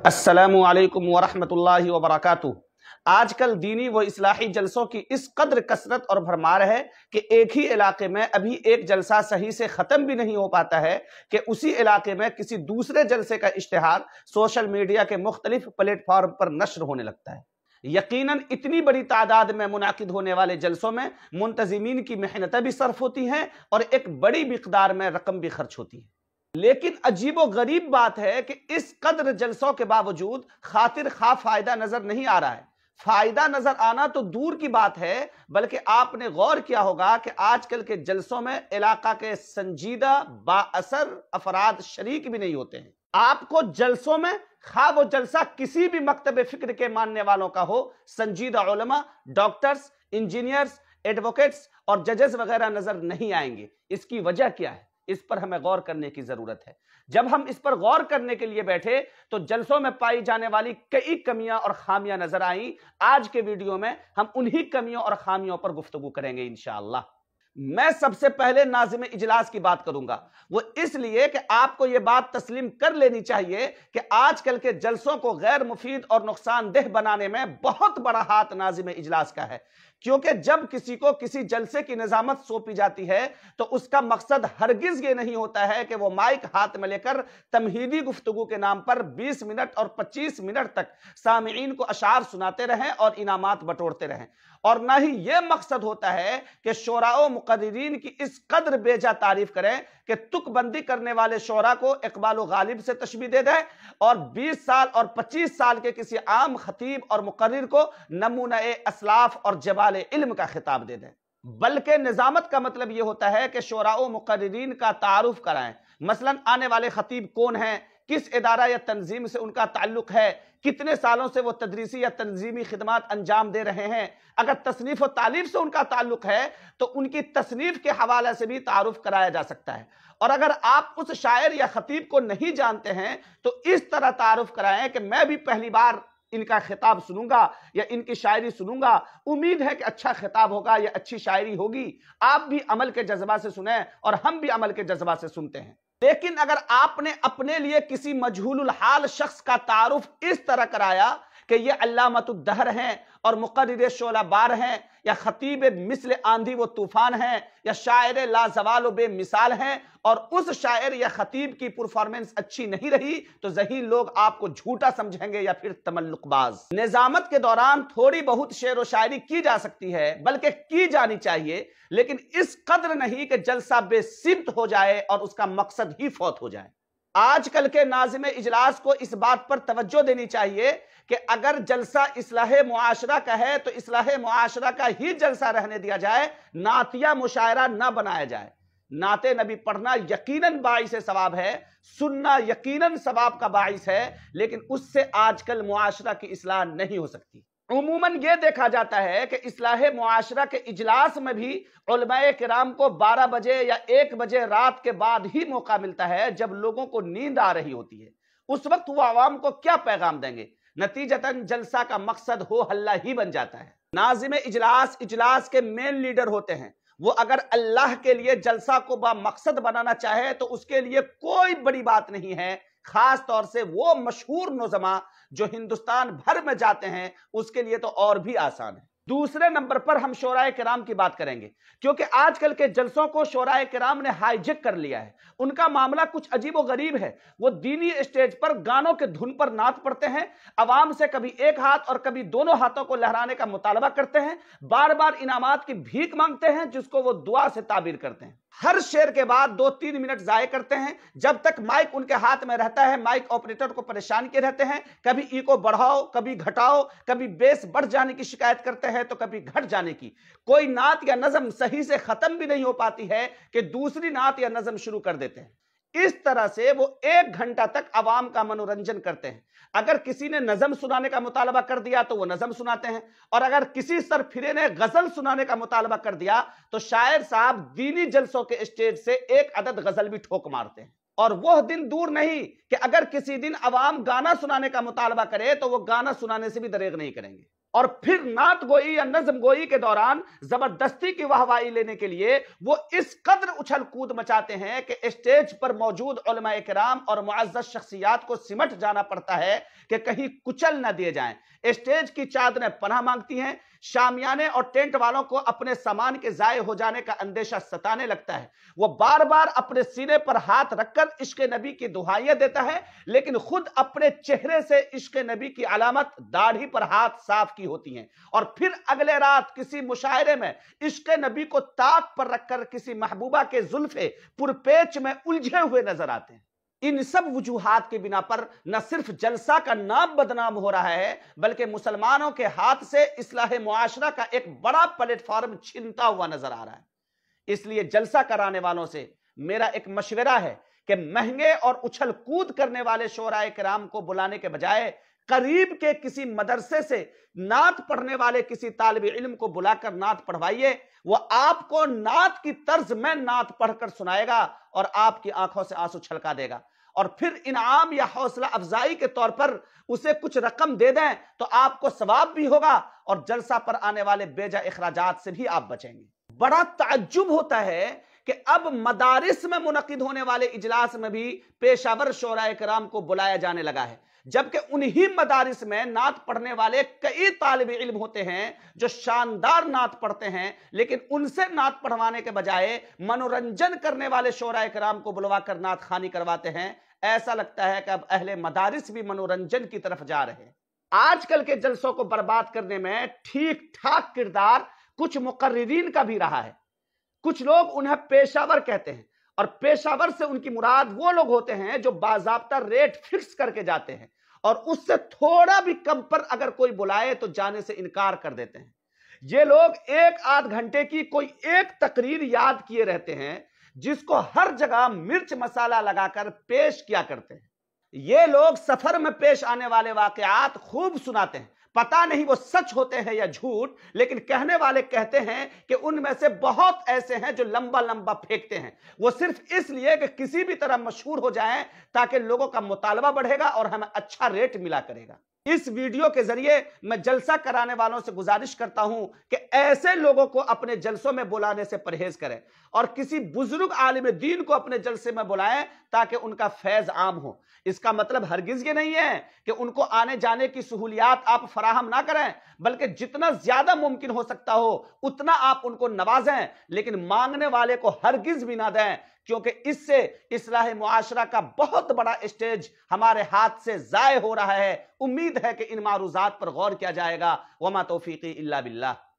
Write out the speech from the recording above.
अस्सलामु अलैकुम वरहमतुल्लाहि वबरकातुहू। आजकल दीनी व इस्लाही जलसों की इस कद्र कसरत और भरमार है कि एक ही इलाके में अभी एक जलसा सही से ख़त्म भी नहीं हो पाता है कि उसी इलाके में किसी दूसरे जलसे का इश्तिहार सोशल मीडिया के मुख्तलिफ प्लेटफॉर्म पर नश्र होने लगता है। यकीनन इतनी बड़ी तादाद में मुनाकिद होने वाले जलसों में मुंतज़िमीन की मेहनतें भी सर्फ होती हैं और एक बड़ी मिक़दार में रकम भी खर्च होती है। लेकिन अजीबो गरीब बात है कि इस कद्र जलसों के बावजूद खातिर खा फायदा नजर नहीं आ रहा है। फायदा नजर आना तो दूर की बात है, बल्कि आपने गौर किया होगा कि आजकल के जलसों में इलाका के संजीदा बाअसर अफराद शरीक भी नहीं होते हैं। आपको जलसों में खा वो जलसा किसी भी मकतब फिक्र के मानने वालों का हो, संजीदा उलमा, डॉक्टर्स, इंजीनियर्स, एडवोकेट्स और जजेस वगैरह नजर नहीं आएंगे। इसकी वजह क्या है, इस पर हमें गौर करने की जरूरत है। जब हम इस पर गौर करने के लिए बैठे तो जलसों में पाई जाने वाली कई कमियां और खामियां नजर आई। आज के वीडियो में हम उन्हीं कमियों और खामियों पर गुफ्तगू करेंगे इंशाअल्लाह। मैं सबसे पहले नाज़िम इजलास की बात करूंगा, वो इसलिए कि आपको यह बात तस्लीम कर लेनी चाहिए कि आजकल के जलसों को गैर मुफीद और नुकसानदेह बनाने में बहुत बड़ा हाथ नाज़िम इजलास का है। क्योंकि जब किसी को किसी जलसे की निजामत सौंपी जाती है तो उसका मकसद हरगिज ये नहीं होता है कि वो माइक हाथ में लेकर तमहीदी गुफ्तगू के नाम पर 20 मिनट और 25 मिनट तक सामीईन को अशार सुनाते रहें और इनामात बटोरते रहें, और ना ही यह मकसद होता है कि शोराओ मुकर्रिरीन की इस कद्र बेजा तारीफ करें कि तुकबंदी करने वाले शोरा को इकबाल गालिब से तशबीह दे दें और 20 साल और 25 साल के किसी आम खतीब और मुकर्रिर को नमूना-ए असलाफ और जबाल इल्म का खिताब दे दें। बल्कि निजामत का मतलब यह होता है कि शोराओ मुकर्रिरीन का तारुफ कराएं। मसलन आने वाले खतीब कौन हैं, किस इदारा या तंजीम से उनका ताल्लुक है, कितने सालों से वो तदरीसी या तंजीमी खिदमात अंजाम दे रहे हैं। अगर तसनीफ और तालीफ से उनका ताल्लुक है तो उनकी तसनीफ के हवाले से भी तारुफ कराया जा सकता है। और अगर आप उस शायर या खतीब को नहीं जानते हैं तो इस तरह तारुफ कराएं कि मैं भी पहली बार इनका खिताब सुनूंगा या इनकी शायरी सुनूंगा, उम्मीद है कि अच्छा खिताब होगा या अच्छी शायरी होगी। आप भी अमल के जज्बा से सुने और हम भी अमल के जज्बा से सुनते हैं। लेकिन अगर आपने अपने लिए किसी मजहूलुल हाल शख्स का तारुफ इस तरह कराया कि ये अल्लामतुद्दहर हैं और मुकर्रिर शोला बार हैं या खतीब मिस्ल आंधी वो तूफान हैं या शायर लाजवाल बेमिसाल हैं और उस शायर या खतीब की परफॉर्मेंस अच्छी नहीं रही तो ज़हीन लोग आपको झूठा समझेंगे या फिर तमल्लुकबाज। निजामत के दौरान थोड़ी बहुत शेर व शायरी की जा सकती है, बल्कि की जानी चाहिए, लेकिन इस कद्र नहीं कि जलसा बेसिमत हो जाए और उसका मकसद ही फौत हो जाए। आजकल के नाज़िम इजलास को इस बात पर तवज्जो देनी चाहिए कि अगर जलसा इस्लाहे मुआशरा का है तो इस्लाहे मुआशरा का ही जलसा रहने दिया जाए, नातिया मुशायरा ना बनाया जाए। नाते नबी पढ़ना यकीनन बाइस सवाब है, सुनना यकीनन सवाब का बाइस है, लेकिन उससे आजकल मुआशरा की इस्लाह नहीं हो सकती। उमूमन ये देखा जाता है कि इस्लाहे मुआशरा के इजलास में भी उलमाए किराम को 12 बजे या 1 बजे रात के बाद ही मौका मिलता है, जब लोगों को नींद आ रही होती है। उस वक्त वो आवाम को क्या पैगाम देंगे? नतीजतन जलसा का मकसद हो हल्ला ही बन जाता है। नाज़िम इजलास के मेन लीडर होते हैं। वो अगर अल्लाह के लिए जलसा को मकसद बनाना चाहे तो उसके लिए कोई बड़ी बात नहीं है। खास तौर से वो मशहूर नौजमा जो हिंदुस्तान भर में जाते हैं, उसके लिए तो और भी आसान है। दूसरे नंबर पर हम शोराए किराम की बात करेंगे, क्योंकि आजकल के जलसों को शोराए किराम ने हाईजेक कर लिया है। उनका मामला कुछ अजीबो गरीब है। वो दीनी स्टेज पर गानों के धुन पर नात पढ़ते हैं, अवाम से कभी एक हाथ और कभी दोनों हाथों को लहराने का मुतालबा करते हैं, बार बार इनामात की भीख मांगते हैं जिसको वो दुआ से ताबीर करते हैं। हर शेर के बाद 2-3 मिनट जाया करते हैं। जब तक माइक उनके हाथ में रहता है माइक ऑपरेटर को परेशान किए रहते हैं। कभी इको बढ़ाओ, कभी घटाओ, कभी बेस बढ़ जाने की शिकायत करते हैं तो कभी घट जाने की। कोई नात या नज़म सही से खत्म भी नहीं हो पाती है कि दूसरी नात या नज़म शुरू कर देते हैं। इस तरह से वो 1 घंटा तक आवाम का मनोरंजन करते हैं। अगर किसी ने नज़म सुनाने का मुतालबा कर दिया तो वो नज़म सुनाते हैं, और अगर किसी सरफिरे ने गजल सुनाने का मुतालबा कर दिया तो शायर साहब दीनी जलसों के स्टेज से एक अदद गजल भी ठोक मारते हैं। और वह दिन दूर नहीं कि अगर किसी दिन अवाम गाना सुनाने का मुतालबा करे तो वो गाना सुनाने से भी दरेग नहीं करेंगे। اور پھر نعت گوئی یا نظم گوئی کے دوران زبردستی کی واہوائی لینے کے لیے وہ اس قدر اچھل کود مچاتے ہیں کہ اسٹیج پر موجود علماء کرام اور معزز شخصیات کو سمٹ جانا پڑتا ہے کہ کہیں کچل نہ دیے جائیں۔ اسٹیج کی چادریں پناہ مانگتی ہیں، شامیانے اور ٹینٹ والوں کو اپنے سامان کے ضائع ہو جانے کا اندیشہ ستانے لگتا ہے۔ وہ بار بار اپنے سینے پر ہاتھ رکھ کر عشق نبی کی دعائیں دیتا ہے، لیکن خود اپنے چہرے سے عشق نبی کی علامت داڑھی پر ہاتھ صاف کی ہوتی ہیں، اور پھر اگلے رات کسی مشاعرے میں عشق نبی کو طاق پر رکھ کر کسی محبوبہ کے زلفے پرپیچ میں الجھے ہوئے نظر آتے ہیں۔ ان سب وجوہات کی بنا پر نہ صرف جلسہ کا نام بدنام ہو رہا ہے، بلکہ مسلمانوں کے ہاتھ سے اصلاح معاشرہ کا ایک بڑا پلیٹ فارم چھنتا ہوا نظر آ رہا ہے۔ اس لیے جلسہ کرانے والوں سے میرا ایک مشورہ ہے کہ مہنگے اور اچھل کود کرنے والے شعراء کرام کو بلانے کے بجائے قریب کے کسی مدرسے سے نعت پڑھنے والے کسی طالب علم کو بلا کر نعت پڑھوائیے۔ وہ آپ کو نعت کی طرز میں نعت پڑھ کر سنائے گا اور آپ کی آنکھوں سے آنسو چھلکا دے گا، اور پھر انعام یا حوصلہ افزائی کے طور پر اسے کچھ رقم دے دیں تو آپ کو ثواب بھی ہوگا اور جلسہ پر آنے والے بیجا اخراجات سے بھی آپ بچیں گے۔ بڑا تعجب ہوتا ہے کہ اب مدارس میں منعقد ہونے والے اجلاس میں بھی پیشہ ور شعراء کرام کو بلایا جانے لگا ہے، جبکہ انہی مدارس میں نعت پڑھنے والے کئی طالب علم ہوتے ہیں جو شاندار نعت پڑھتے ہیں، لیکن ان سے نعت پڑھوانے کے بجائے منورنجن کرنے والے شعراء کرام کو بلوا کر نعت خوانی کرواتے ہیں۔ ایسا لگتا ہے کہ اب اہل مدارس بھی منورنجن کی طرف جا رہے ہیں۔ آج کل کے جلسوں کو برباد کرنے میں ٹھیک ٹھاک کردار کچھ مقررین کا بھی رہا ہے۔ کچھ لوگ انہیں پیشہ ور کہتے ہیں، اور پیشہ ور سے ان کی مراد وہ لوگ ہوتے ہیں جو باضابطہ ریٹ فکس کر کے جاتے ہیں، اور اس سے تھوڑا بھی کم پر اگر کوئی بلائے تو جانے سے انکار کر دیتے ہیں۔ یہ لوگ 1-8 گھنٹے کی کوئی ایک تقریر یاد کیے رہتے ہیں، جس کو ہر جگہ مرچ مسالہ لگا کر پیش کیا کرتے ہیں۔ یہ لوگ سفر میں پیش آنے والے واقعات خوب سناتے ہیں، پتہ نہیں وہ سچ ہوتے ہیں یا جھوٹ، لیکن کہنے والے کہتے ہیں کہ ان میں سے بہت ایسے ہیں جو لمبا لمبا پھینکتے ہیں، وہ صرف اس لیے کہ کسی بھی طرح مشہور ہو جائیں تاکہ لوگوں کا مطالبہ بڑھے گا اور ہمیں اچھا ریٹ ملا کرے گا۔ اس ویڈیو کے ذریعے میں جلسہ کرانے والوں سے گزارش کرتا ہوں کہ ایسے لوگوں کو اپنے جلسوں میں بلانے سے پرہیز کریں، اور کسی بزرگ عالم دین کو اپنے جلسے میں بلائیں تاکہ ان کا فیض عام ہو۔ اس کا مطلب ہرگز یہ نہیں ہے کہ ان کو آنے جانے کی سہولیات آپ فراہم نہ کریں، بلکہ جتنا زیادہ ممکن ہو سکتا ہو اتنا آپ ان کو نوازیں، لیکن مانگنے والے کو ہرگز بھی نہ دیں، کیونکہ اس سے اصلاح معاشرہ کا بہت بڑا اسٹیج ہمارے ہاتھ سے ضائع ہو رہا ہے۔ امید ہے کہ ان معروضات پر غور کیا جائے گا۔ وما توفیقی الا باللہ۔